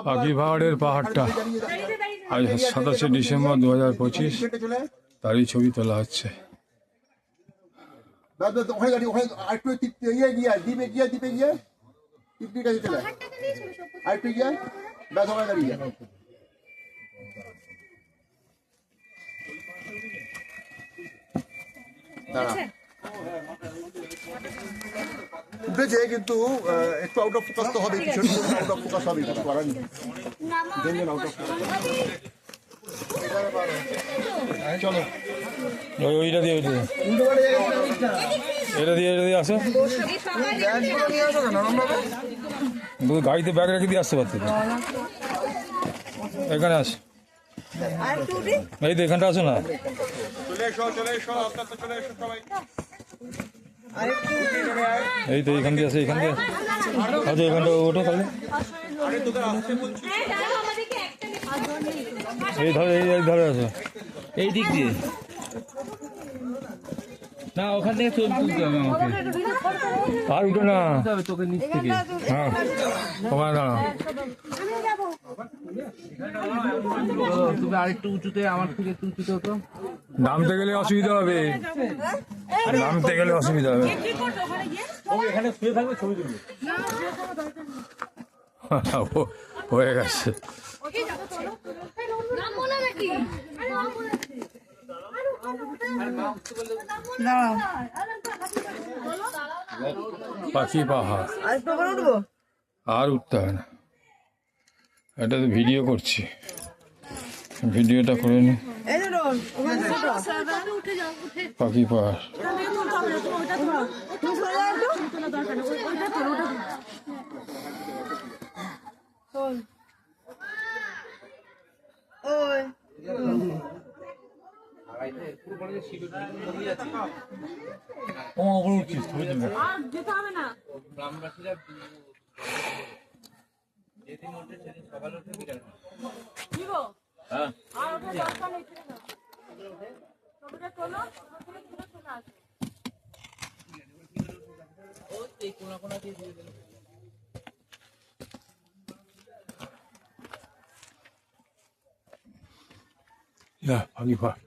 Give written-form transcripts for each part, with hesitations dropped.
পাখি পাহাড়ের পাহাড়টা আজ 27শে ডিসেম্বর 2025 তারই ছবি তোলা হচ্ছে। উঠেছে কিন্তু একটু আউট অফ ফোকাস তো হবে, কিছু আউট অফ ফোকাস হবে, কিছু করার নেই। আউট অফ ফোকাস চলো ওইটা দিয়ে এটা দিয়ে আসো, গাড়িতে ব্যাগ রেখে দিয়ে আসতে পারতে। এখানে আস, এই তো এখানটা আসো না। এই তো এখান দিয়ে আসে, এখান দিয়ে আচ্ছা এখানটা ওঠো তাহলে। এই ধরে এই ধরে আসো, এই দিক দিয়ে না, ওখান থেকে চল তুলতে হবে আমাকে। আর উঠো না, তোকে নিচ থেকে। হ্যাঁ তোমার দাঁড়াও। তুমি আরেকটু উঁচুতে, আমার থেকে একটু উঁচুতে হতো। নামতে গেলে অসুবিধা হবে, নামতে গেলে অসুবিধা হবে। এখানে শুয়ে থাকবে, ছবি তুলবে। হয়ে গেছে। পাখি পাহাড় আর উঠতে হয় না, এটা তো ভিডিও করছি, ভিডিওটা করে নি। পাখি পাহাড় উঠছিস ছবি তুলবে। পাখি পাহাড়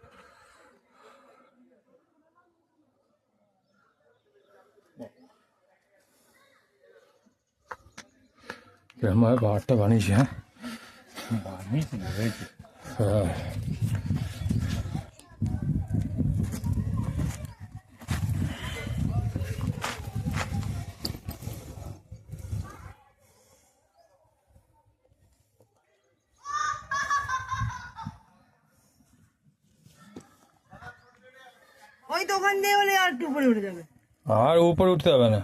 আমার পাহাড়টা বানিয়েছি। হ্যাঁ হ্যাঁ ওই দোকান দিয়ে বলে আর একটু উপরে উঠে যাবে, আর উপরে উঠতে হবে না।